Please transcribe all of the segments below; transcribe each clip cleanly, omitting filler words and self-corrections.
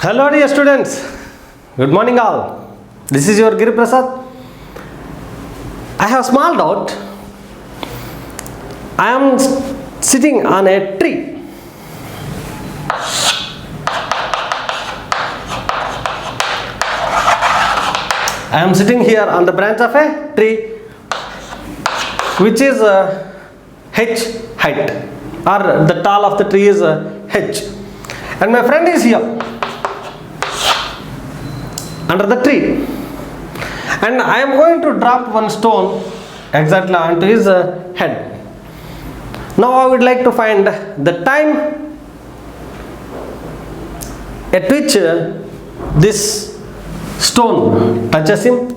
Hello dear students, good morning all. This is your Giri Prasad. I have a small doubt. I am sitting on a tree. I am sitting here on the branch of a tree which is H height, or the tall of the tree is H, and my friend is here under the tree, and I am going to drop one stone exactly onto his head. Now I would like to find the time at which this stone touches him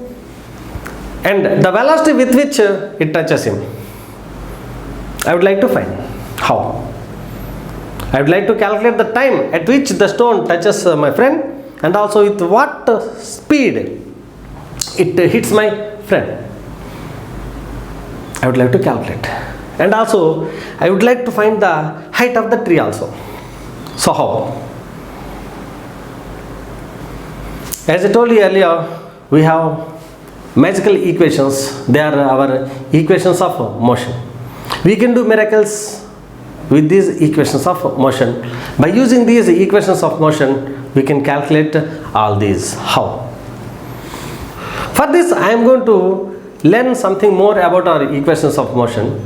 and the velocity with which it touches him. I would like to find how. I would like to calculate the time at which the stone touches my friend, and also with what speed it hits my friend. I would like to calculate, and also I would like to find the height of the tree also. So how? As I told you earlier, we have magical equations. They are our equations of motion. We can do miracles with these equations of motion. By using these equations of motion, we can calculate all these. How? For this, I am going to learn something more about our equations of motion.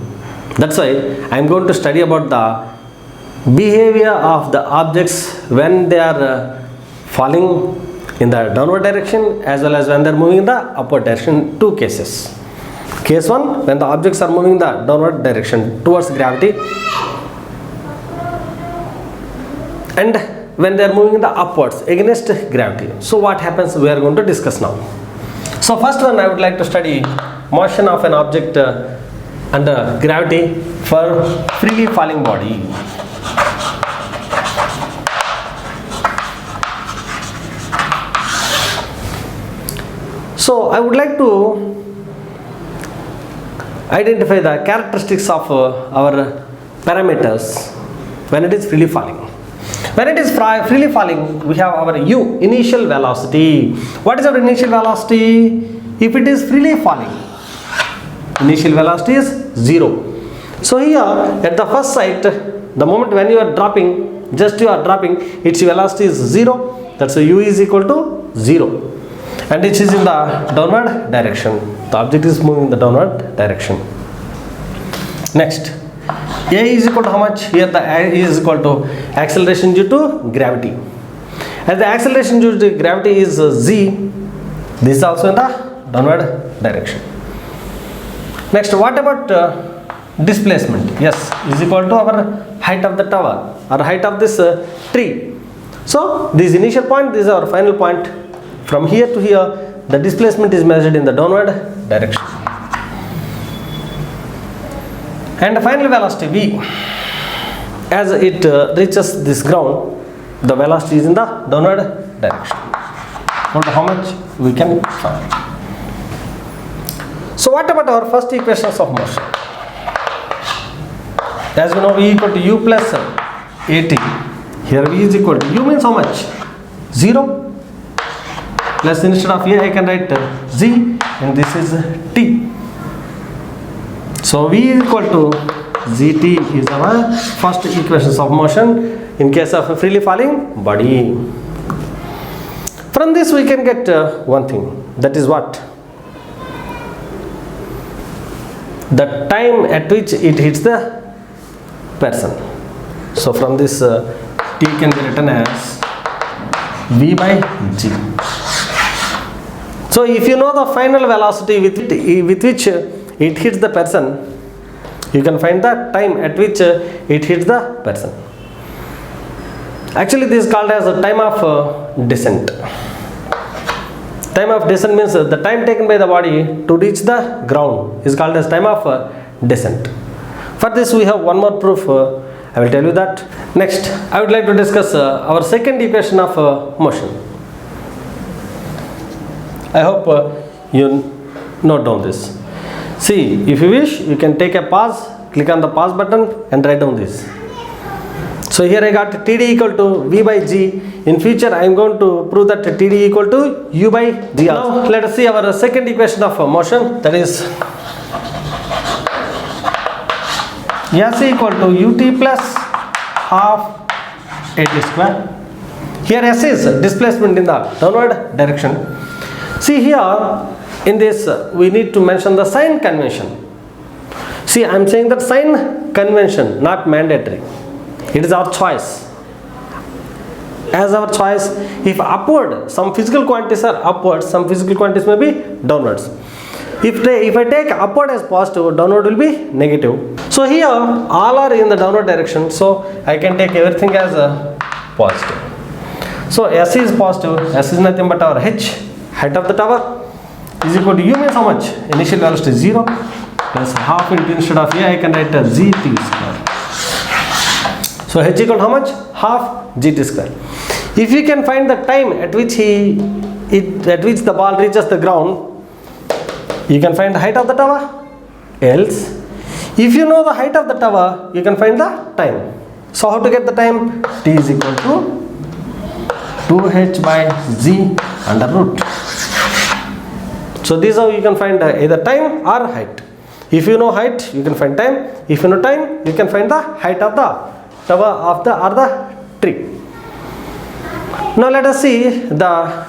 That's why I am going to study about the behavior of the objects when they are falling in the downward direction as well as when they are moving in the upward direction. Two cases. Case 1, when the objects are moving in the downward direction towards gravity, and when they are moving in the upwards against gravity. So what happens, we are going to discuss now. So first one, I would like to study motion of an object under gravity for freely falling body. So I would like to identify the characteristics of our parameters when it is freely falling. When it is freely falling, we have our u, initial velocity. What is our initial velocity? If it is freely falling, initial velocity is 0. So here at the first sight, the moment when you are dropping, its velocity is 0. That's why u is equal to 0. And it is in the downward direction. The object is moving in the downward direction. Next, a is equal to how much? Here the a is equal to acceleration due to gravity. As the acceleration due to gravity is z, this is also in the downward direction. Next, what about displacement? Yes, is equal to our height of the tower or height of this tree. So this initial point, this is our final point. From here to here, the displacement is measured in the downward direction. And the final velocity v, as it reaches this ground, the velocity is in the downward direction. Wonder how much we can find. So what about our first equations of motion? As we know, v equal to u plus at. Here v is equal to u means how much? 0. Plus instead of a I can write z, and this is t. So v is equal to zt is our first equations of motion in case of a freely falling body. From this we can get one thing, that is what? The time at which it hits the person. So from this t can be written as v by g. So if you know the final velocity with which it hits the person, you can find the time at which it hits the person. Actually, this is called as the time of descent. Time of descent means the time taken by the body to reach the ground is called as time of descent. For this we have one more proof. I will tell you that. Next, I would like to discuss our second equation of motion. I hope you note down this. See, if you wish, you can take a pause, click on the pause button and write down this. So here I got TD equal to V by G. In future I am going to prove that TD equal to U by G. Now let us see our second equation of motion, that is S equal to ut plus half at square. Here S is displacement in the downward direction. See here in this we need to mention the sign convention. See, I am saying that sign convention, not mandatory. It is our choice. As our choice, if upward, some physical quantities are upwards, some physical quantities may be downwards. If I take upward as positive, downward will be negative. So here all are in the downward direction, so I can take everything as a positive. So S is positive, S is nothing but our H, height of the tower, is equal to U means how much? Initial velocity 0 plus half into, instead of A I can write as GT square. So H equal to how much? Half GT square. If you can find the time at which the ball reaches the ground, you can find the height of the tower. Else, if you know the height of the tower, you can find the time. So how to get the time? T is equal to 2h by z under root. So this is how you can find either time or height. If you know height, you can find time. If you know time, you can find the height of the tower of the or the tree. Now let us see the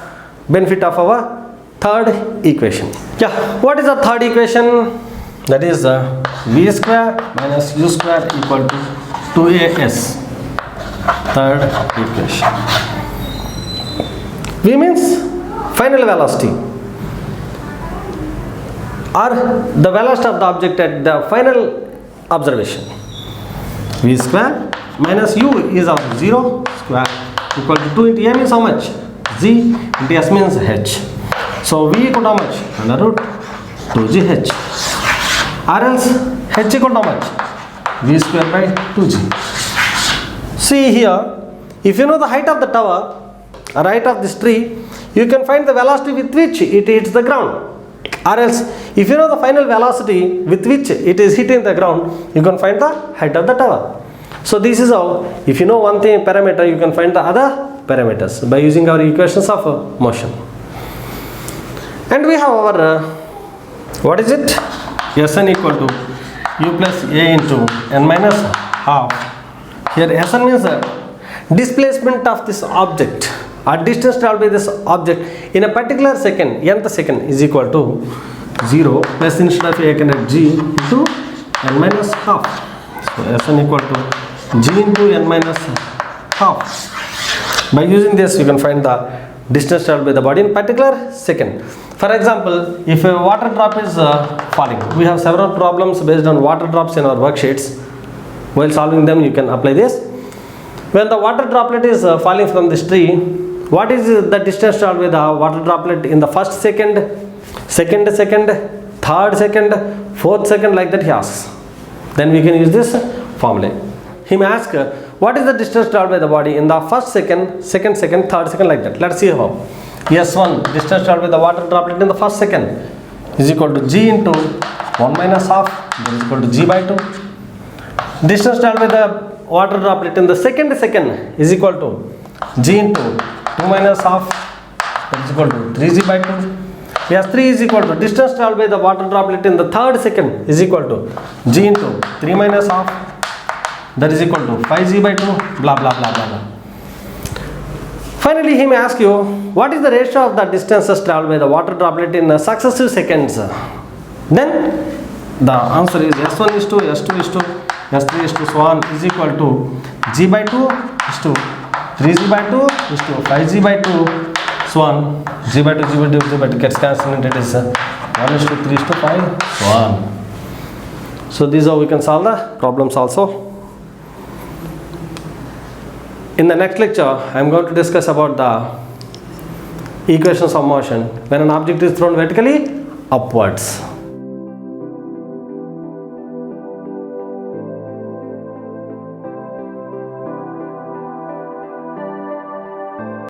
benefit of our third equation. Yeah, what is the third equation? That is v square minus u square equal to 2as. Third equation. V means final velocity, or the velocity of the object at the final observation. V square minus u is our 0 square equal to 2 into a means how much? Z into s means h. So v equal to how much? Under root 2gh. Or else h equal to how much? V square by 2g. See here, if you know the height of the tower or height of this tree, you can find the velocity with which it hits the ground. Or else, if you know the final velocity with which it is hitting the ground, you can find the height of the tower. So this is how, if you know one thing parameter, you can find the other parameters by using our equations of motion. And we have our, what is it? Sn equal to u plus a into n minus half. Here Sn means displacement of this object, or distance traveled by this object in a particular second, nth second, is equal to 0 plus, instead of a I can write g into n minus half. So Sn equal to g into n minus half. By using this, you can find the distance traveled by the body in particular second. For example, if a water drop is falling, we have several problems based on water drops in our worksheets. While solving them, you can apply this. When the water droplet is falling from this tree, what is the distance traveled by the water droplet in the first second, second second, third second, fourth second, like that he asks. Then we can use this formula. He may ask, what is the distance traveled by the body in the first second, second second, third second, like that. Let's see how. S1, distance traveled by the water droplet in the first second, is equal to g into 1 minus half, that is equal to g by 2. Distance traveled by the water droplet in the second second is equal to g into 2 minus half, that is equal to 3g by 2. S3 is equal to distance traveled by the water droplet in the third second is equal to g into 3 minus half, that is equal to 5g by 2, blah blah blah blah blah. Finally, he may ask you, what is the ratio of the distances traveled by the water droplet in successive seconds? Then the answer is S1 is to S2 is to S3 is to so on is equal to g by 2 is to 3g by 2 is to 5g by 2 so on. G by 2 g by 2 gets cancelled and it is 1 is to 3 is to 5 so on. So this is how we can solve the problems also. In the next lecture, I am going to discuss about the equations of motion when an object is thrown vertically upwards.